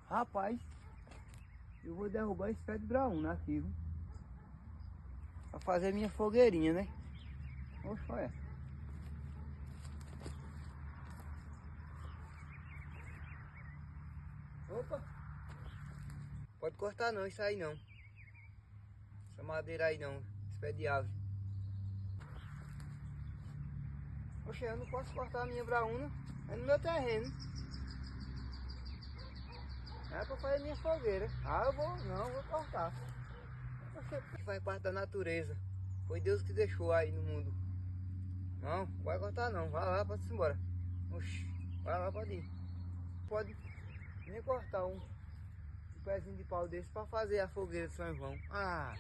Rapaz, eu vou derrubar esse pé de braúna aqui, viu? Pra fazer minha fogueirinha, né? Oxe, olha. Opa! Pode cortar não, isso aí não. Essa madeira aí não, esse pé de árvore. Oxe, eu não posso cortar a minha braúna, é no meu terreno. É pra fazer minha fogueira. Ah, eu vou, não, vou cortar. Oxe, faz parte da natureza. Foi Deus que deixou aí no mundo. Não, vai cortar não, vai lá, pode ir embora. Oxe, vai lá, pode ir. Pode nem cortar um pezinho de pau desse pra fazer a fogueira de São João. Ah!